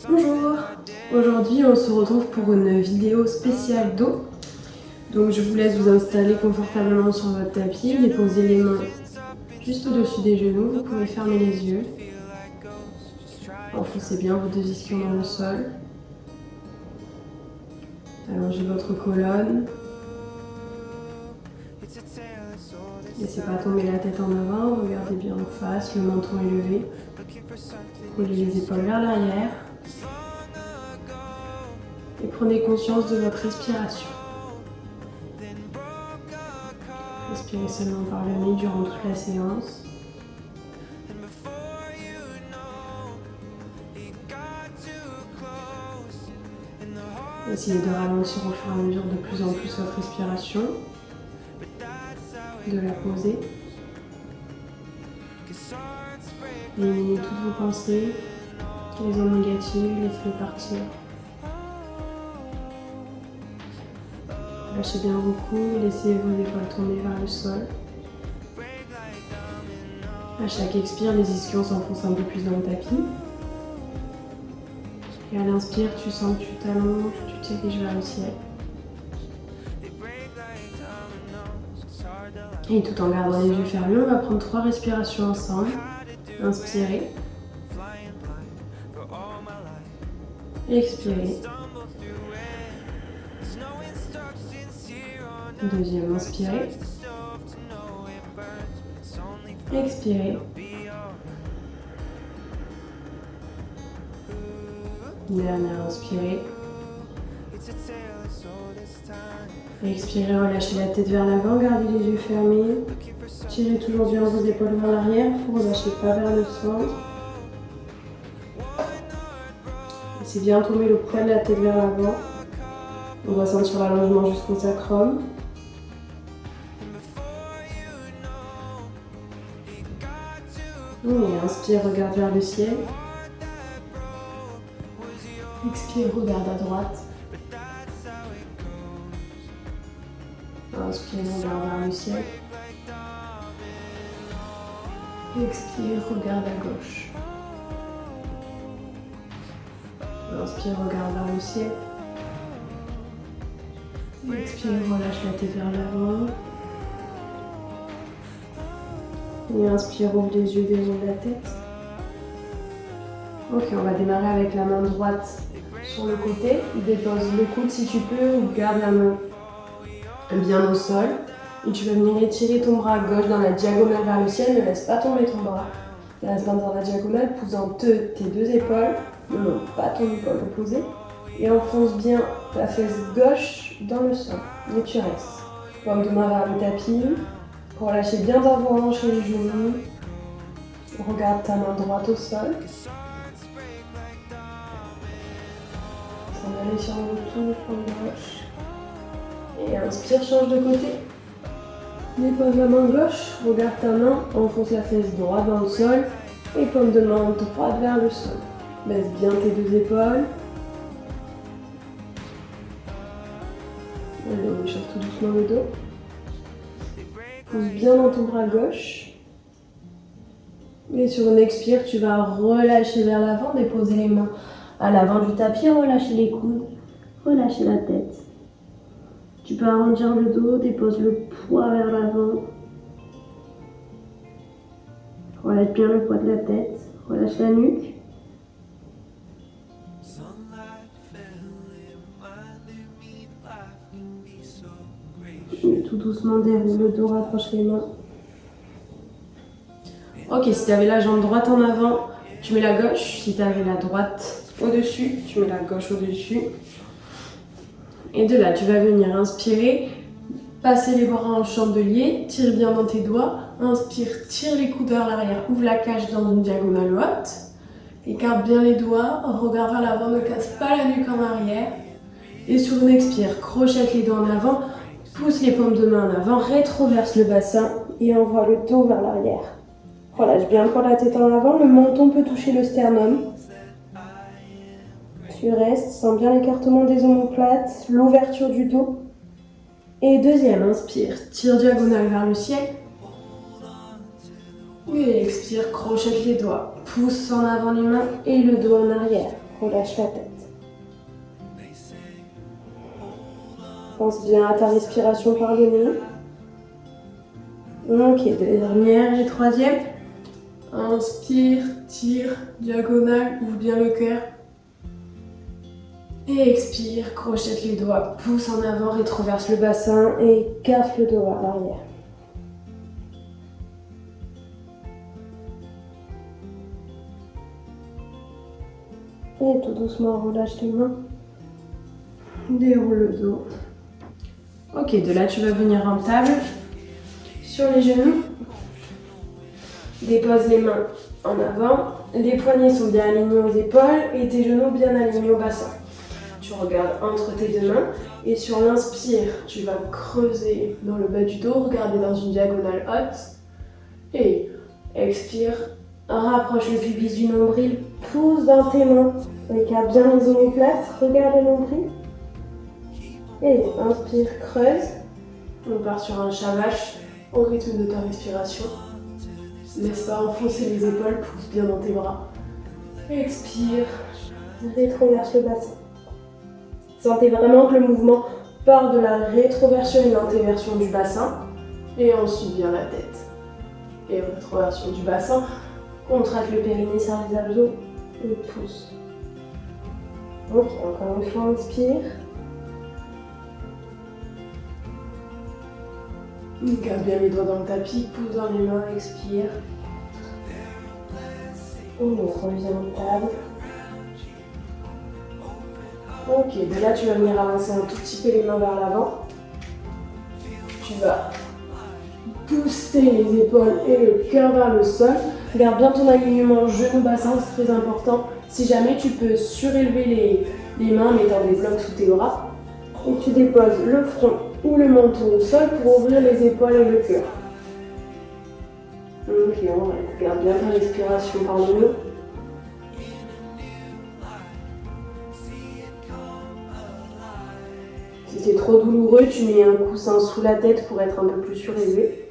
Bonjour, aujourd'hui on se retrouve pour une vidéo spéciale dos. Donc je vous laisse vous installer confortablement sur votre tapis, déposer les mains juste au-dessus des genoux, vous pouvez fermer les yeux. Enfoncez bien vos deux ischions dans le sol. Allongez votre colonne. Laissez pas tomber la tête en avant, regardez bien en face, le menton élevé. Roulez les épaules vers l'arrière. Et prenez conscience de votre respiration. Respirez seulement par le nez durant toute la séance. Essayez de ralentir au fur et à mesure de plus en plus votre respiration, de la poser. Éliminez toutes vos pensées, les ondes négatives, laissez-les partir. Lâchez bien vos coudes, laissez vos épaules tourner vers le sol. À chaque expire, les ischions s'enfoncent un peu plus dans le tapis. Et à l'inspire, tu sens que tu t'allonges, tu te diriges vers le ciel. Et tout en gardant les yeux fermés, on va prendre 3 respirations ensemble. Inspirez. Expirez. Deuxième, inspirez. Expirez. Dernière, inspirez. Expirez, relâchez la tête vers l'avant, gardez les yeux fermés. Tirez toujours bien vos épaules vers l'arrière, vous ne relâchez pas vers le centre. Laissez bien tomber le poids de la tête vers l'avant. On va sentir l'allongement jusqu'au sacrum. Et inspire, regarde vers le ciel. Expire, regarde à droite. Inspire, regarde vers le ciel. Expire, regarde à gauche. Inspire, regarde vers le ciel. Expire, relâche la tête vers l'avant. Et inspire, ouvre les yeux, déroule la tête. Ok, on va démarrer avec la main droite sur le côté. Dépose le coude si tu peux ou garde la main bien au sol. Et tu vas venir étirer ton bras gauche dans la diagonale vers le ciel. Ne laisse pas tomber ton bras. Reste dans la diagonale, poussant tes deux épaules. Non, pas ton épaule opposée. Et enfonce bien ta fesse gauche dans le sol. Et tu restes. Paume de main vers le tapis. Relâchez bien dans vos hanches et les genoux. Regarde ta main droite au sol. S'en aller sur le tour, paume gauche. Et inspire, change de côté. Dépose la main gauche, regarde ta main, enfonce la fesse droite dans le sol. Et paume de main droite vers le sol. Baisse bien tes deux épaules. Allez, on échauffe tout doucement le dos. Pousse bien dans ton bras gauche. Et sur une expire, tu vas relâcher vers l'avant, déposer les mains à l'avant du tapis, relâcher les coudes, relâcher la tête. Tu peux arrondir le dos, dépose le poids vers l'avant. Relâche bien le poids de la tête, relâche la nuque. Et tout doucement déroule le dos, rapproche les mains. Ok, si tu avais la jambe droite en avant, tu mets la gauche. Si tu avais la droite au-dessus, tu mets la gauche au-dessus. Et de là, tu vas venir inspirer, passer les bras en chandelier, tire bien dans tes doigts. Inspire, tire les coudes vers l'arrière, ouvre la cage dans une diagonale haute. Écarte bien les doigts, regarde vers l'avant, ne casse pas la nuque en arrière. Et sur une expire, crochette les doigts en avant, pousse les paumes de main en avant, rétroverse le bassin et envoie le dos vers l'arrière. Relâche bien le poids de la tête en avant, le menton peut toucher le sternum. Tu restes, sens bien l'écartement des omoplates, l'ouverture du dos. Et deuxième, inspire, tire diagonale vers le ciel. Et expire, crochette les doigts. Pousse en avant les mains et le dos en arrière. Relâche la tête. Pense bien à ta respiration par le nez. Ok, dernière et troisième. Inspire, tire, diagonale, ouvre bien le cœur. Et expire, crochette les doigts, pousse en avant, rétroverse le bassin et écarte le dos vers l'arrière. Et tout doucement, relâche les mains. Déroule le dos. Ok, de là, tu vas venir en table. Sur les genoux. Dépose les mains en avant. Les poignets sont bien alignés aux épaules et tes genoux bien alignés au bassin. Tu regardes entre tes deux mains et sur l'inspire, tu vas creuser dans le bas du dos, regarder dans une diagonale haute. Et expire, rapproche le pubis du nombril, pousse dans tes mains, écarte bien les omoplates, regarde le nombril. Et inspire, creuse. On part sur un shavash au rythme de ta respiration. Laisse pas enfoncer les épaules, pousse bien dans tes bras. Expire, rétroverse le bassin. Sentez vraiment que le mouvement part de la rétroversion et l'antéversion du bassin. Et ensuite vient la tête. Et rétroversion du bassin. Contracte le périnée, serre les abdos et pousse. Ok, encore une fois, inspire. Garde bien les doigts dans le tapis, pousse dans les mains, expire. On revient en table. Ok, de là tu vas venir avancer un tout petit peu les mains vers l'avant. Tu vas pousser les épaules et le cœur vers le sol. Garde bien ton alignement genou-bassin, c'est très important. Si jamais tu peux surélever les mains en mettant des blocs sous tes bras. Et tu déposes le front ou le menton au sol pour ouvrir les épaules et le cœur. Ok, on va garde bien ta respiration par le nez. Si c'est trop douloureux, tu mets un coussin sous la tête pour être un peu plus surélevé.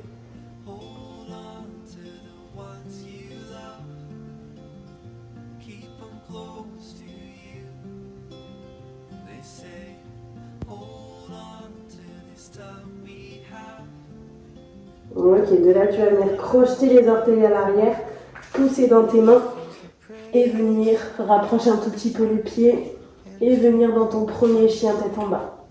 Ok, de là tu vas venir crocheter les orteils à l'arrière, pousser dans tes mains et venir rapprocher un tout petit peu les pieds et venir dans ton premier chien tête en bas.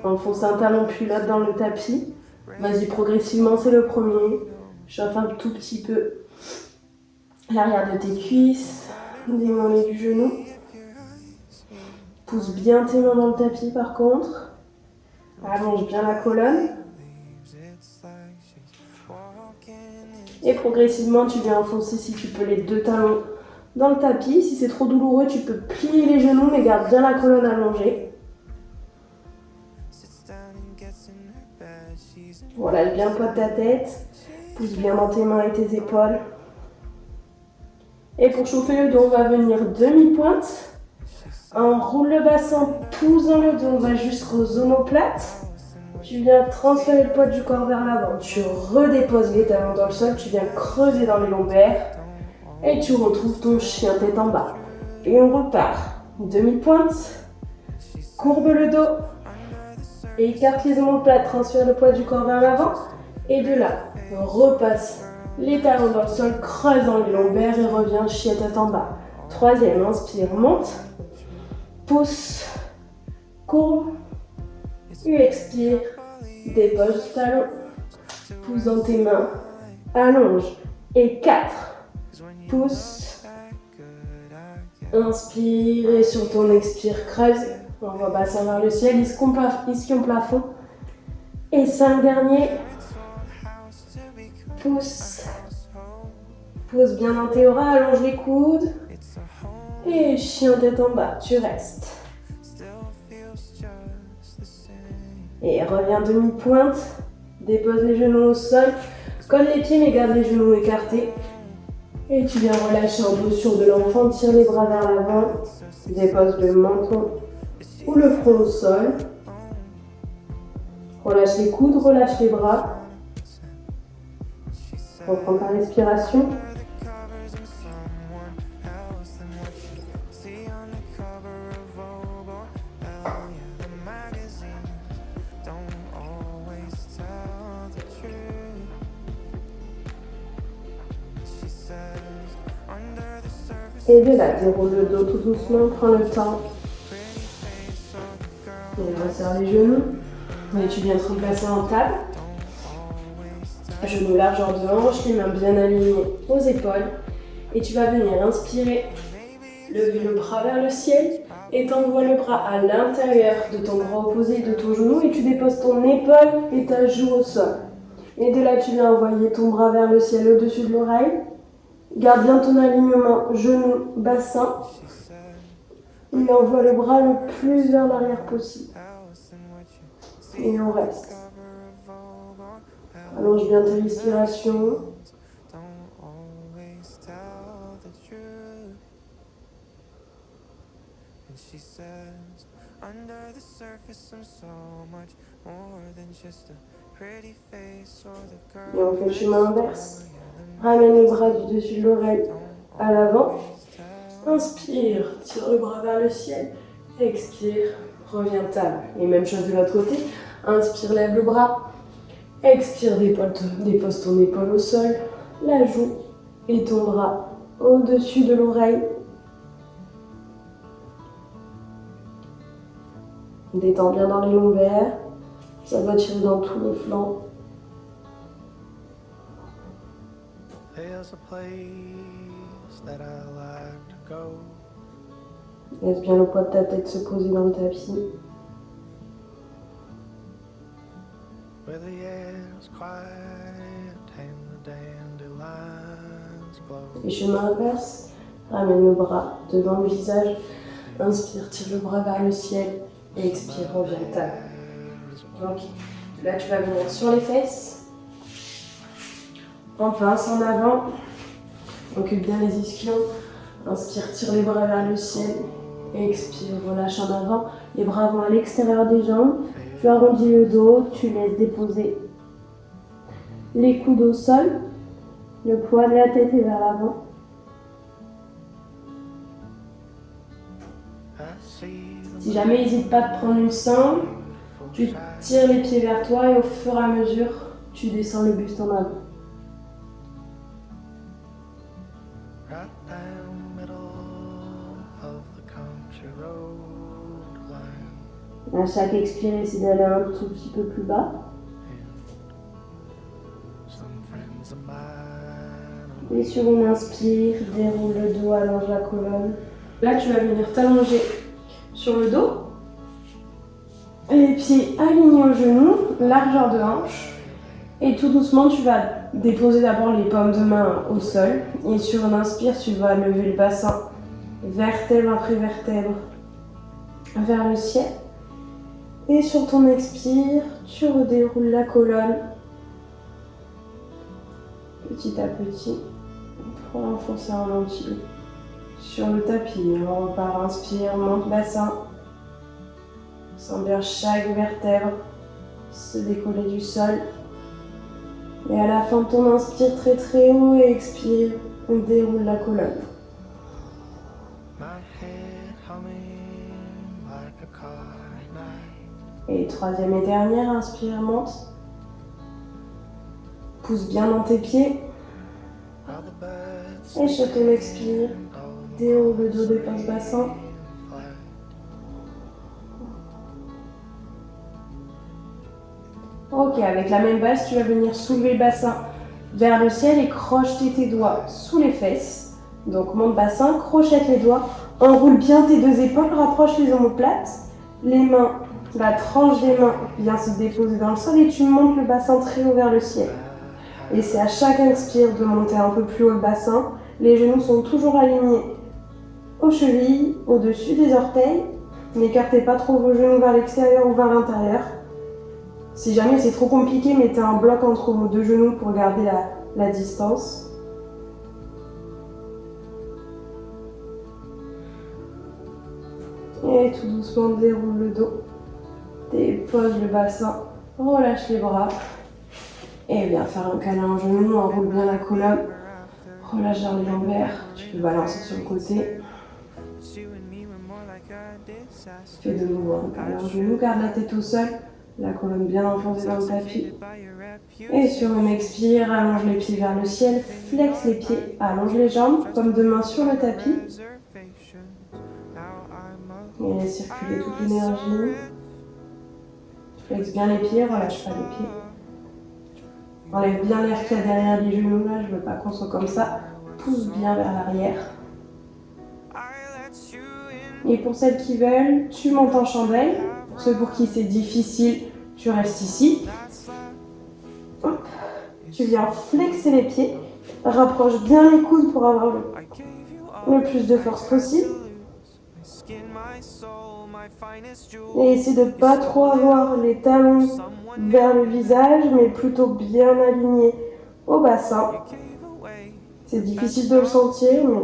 Enfonce un talon culotte dans le tapis. Vas-y progressivement, c'est le premier. Chauffe un tout petit peu l'arrière de tes cuisses, des mollets du genou. Pousse bien tes mains dans le tapis par contre. Allonge bien la colonne. Et progressivement, tu viens enfoncer si tu peux les deux talons dans le tapis. Si c'est trop douloureux, tu peux plier les genoux, mais garde bien la colonne allongée. Voilà, bien le poids de ta tête. Pousse bien dans tes mains et tes épaules. Et pour chauffer le dos, on va venir demi-pointe. Enroule le bassin, pousse dans le dos, on va jusqu'aux omoplates. Tu viens transférer le poids du corps vers l'avant. Tu redéposes les talons dans le sol, tu viens creuser dans les lombaires. Et tu retrouves ton chien tête en bas. Et on repart. Demi-pointe. Courbe le dos. Écarte les omoplates, transfère le poids du corps vers l'avant. Et de là, on repasse les talons dans le sol, creuse dans les lombaires et revient chien tête en bas. Troisième, inspire, monte. Pousse. Courbe. Et expire. Dépose le talon. Pousse dans tes mains. Allonge. Et 4. Pousse. Inspire et sur ton expire, creuse. Envoie bassin vers le ciel, ischion plafond. Et 5 derniers. Pousse. Pousse bien dans tes bras, allonge les coudes. Et chien tête en bas, tu restes. Et reviens demi-pointe. Dépose les genoux au sol. Colle les pieds mais garde les genoux écartés. Et tu viens relâcher en posture de l'enfant. Tire les bras vers l'avant. Dépose le menton ou le front au sol. Relâche les coudes, relâche les bras. Reprends ta respiration. Et de là, déroule le dos tout doucement, prends le temps. Et resserre les genoux. Et tu viens te replacer en table. Genoux largeur de hanche, les mains bien alignées aux épaules. Et tu vas venir inspirer, lever le bras vers le ciel et t'envoies le bras à l'intérieur de ton bras opposé de ton genou et tu déposes ton épaule et ta joue au sol. Et de là, tu viens envoyer ton bras vers le ciel au-dessus de l'oreille. Garde bien ton alignement genou, bassin. Et envoie le bras le plus vers l'arrière possible. Et on reste. Allonge bien tes respirations. Et on fait le chemin inverse. Ramène le bras du dessus de l'oreille à l'avant. Inspire, tire le bras vers le ciel. Expire, reviens table. Et même chose de l'autre côté. Inspire, lève le bras. Expire, dépose ton épaule au sol. La joue et ton bras au-dessus de l'oreille. Détends bien dans les lombaires. Ça doit tirer dans tout le flanc. Laisse bien le poids de ta tête se poser dans le tapis. Et chemin inverse, ramène le bras devant le visage. Inspire, tire le bras vers le ciel. Et expire, reviens table. Donc là, tu vas venir sur les fesses. En pince en avant. Occupe bien les ischions. Inspire, tire les bras vers le ciel. Expire, relâche en avant. Les bras vont à l'extérieur des jambes. Tu arrondis le dos. Tu laisses déposer les coudes au sol. Le poids de la tête est vers l'avant. Si jamais, n'hésite pas à prendre une sangle. Tu tires les pieds vers toi et au fur et à mesure, tu descends le buste en avant. À chaque expire, essaie d'aller un tout petit peu plus bas. Et sur une inspire, déroule le dos, allonge la colonne. Là, tu vas venir t'allonger sur le dos. Les pieds alignés aux genoux, largeur de hanche. Et tout doucement, tu vas déposer d'abord les paumes de main au sol. Et sur une inspire, tu vas lever le bassin, vertèbre après vertèbre, vers le ciel. Et sur ton expire, tu redéroules la colonne. Petit à petit, pour enfoncer en entier. Sur le tapis, on repart, inspire, monte bassin. Sens bien chaque vertèbre se décoller du sol. Et à la fin de ton inspire très très haut et expire, on déroule la colonne. Et troisième et dernière, inspire, monte. Pousse bien dans tes pieds. Et sur ton expire, déroule le dos, dépasse bassin. Ok, avec la même base, tu vas venir soulever le bassin vers le ciel et crocheter tes doigts sous les fesses. Donc monte bassin, crochette les doigts, enroule bien tes deux épaules, rapproche les omoplates. Les mains, la tranche des mains vient se déposer dans le sol et tu montes le bassin très haut vers le ciel. Et c'est à chaque inspire de monter un peu plus haut le bassin. Les genoux sont toujours alignés aux chevilles, au-dessus des orteils. N'écartez pas trop vos genoux vers l'extérieur ou vers l'intérieur. Si jamais c'est trop compliqué, mettez un bloc entre vos deux genoux pour garder la distance. Et tout doucement, déroule le dos. Dépose le bassin, relâche les bras. Et viens faire un câlin au genou, enroule bien la colonne. Relâche vers les lombaires, tu peux balancer sur le côté. Fais de nouveau un câlin au genou, garde la tête au sol, la colonne bien enfoncée dans le tapis. Et sur une expire, allonge les pieds vers le ciel, flexe les pieds, allonge les jambes comme deux mains sur le tapis. Et laisse circuler toute l'énergie. Flexe bien les pieds, relâche pas les pieds. Enlève bien l'air qu'il y a derrière les genoux, là, je veux pas qu'on soit comme ça. Pousse bien vers l'arrière. Et pour celles qui veulent, tu montes en chandelle. Pour ceux pour qui c'est difficile, tu restes ici. Hop. Tu viens flexer les pieds. Rapproche bien les coudes pour avoir le plus de force possible. Et essaie de ne pas trop avoir les talons vers le visage, mais plutôt bien alignés au bassin. C'est difficile de le sentir, mais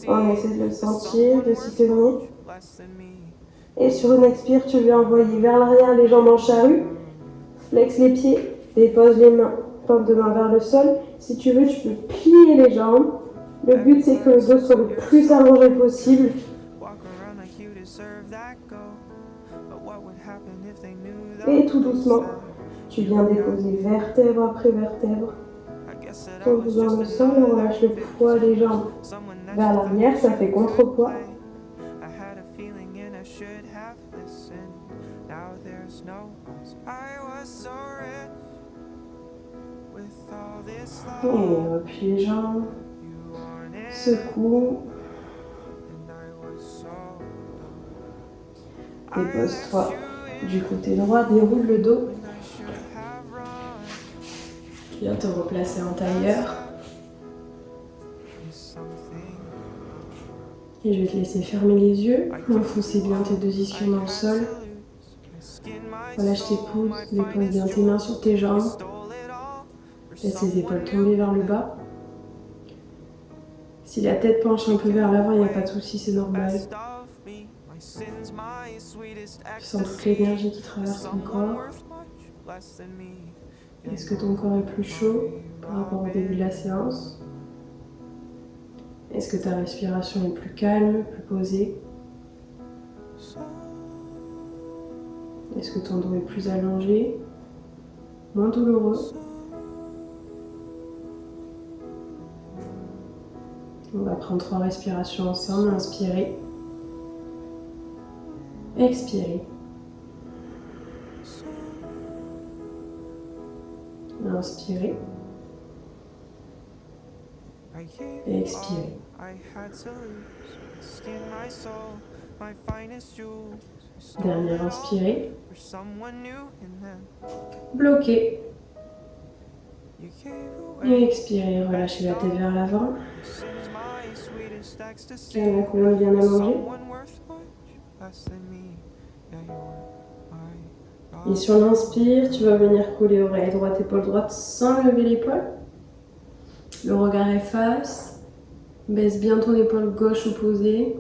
on essaie de le sentir, de s'y tenir. Et sur une expire, tu viens envoyer vers l'arrière les jambes en charrue. Flexe les pieds, dépose les mains, pointe de main vers le sol. Si tu veux, tu peux plier les jambes. Le but, c'est que le dos soit le plus allongé possible. Et tout doucement, tu viens déposer vertèbre après vertèbre. Tombe dans le sol, on relâche le poids des jambes vers l'arrière, ça fait contrepoids. Et replie les jambes, secoue. Dépose-toi du côté droit, déroule le dos. Viens te replacer en tailleur. Et je vais te laisser fermer les yeux, enfoncer bien tes deux ischions dans le sol. Relâche tes coudes, dépose bien tes mains sur tes jambes. Laisse les épaules tomber vers le bas. Si la tête penche un peu vers l'avant, il n'y a pas de souci, c'est normal. Tu sens toute l'énergie qui traverse ton corps. Est-ce que ton corps est plus chaud par rapport au début de la séance? Est-ce que ta respiration est plus calme, plus posée? Est-ce que ton dos est plus allongé, moins douloureux? On va prendre 3 respirations ensemble. Inspirez. Expirez. Inspirez. Et expirez. Dernière inspirée. Bloquez. Et expirez, relâchez la tête vers l'avant. Et la colonne bien allongée. Et sur l'inspire, tu vas venir coller oreille droite, épaule droite sans lever l'épaule. Le regard efface. Baisse bien ton épaule gauche opposée.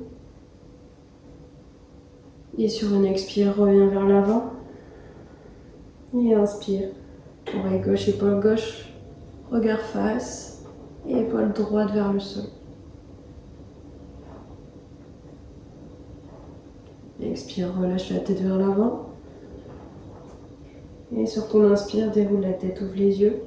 Et sur une expire, reviens vers l'avant. Et inspire. Oreille gauche, épaule gauche. Regard face. Et épaule droite vers le sol. Expire, relâche la tête vers l'avant. Et sur ton inspire, déroule la tête, ouvre les yeux.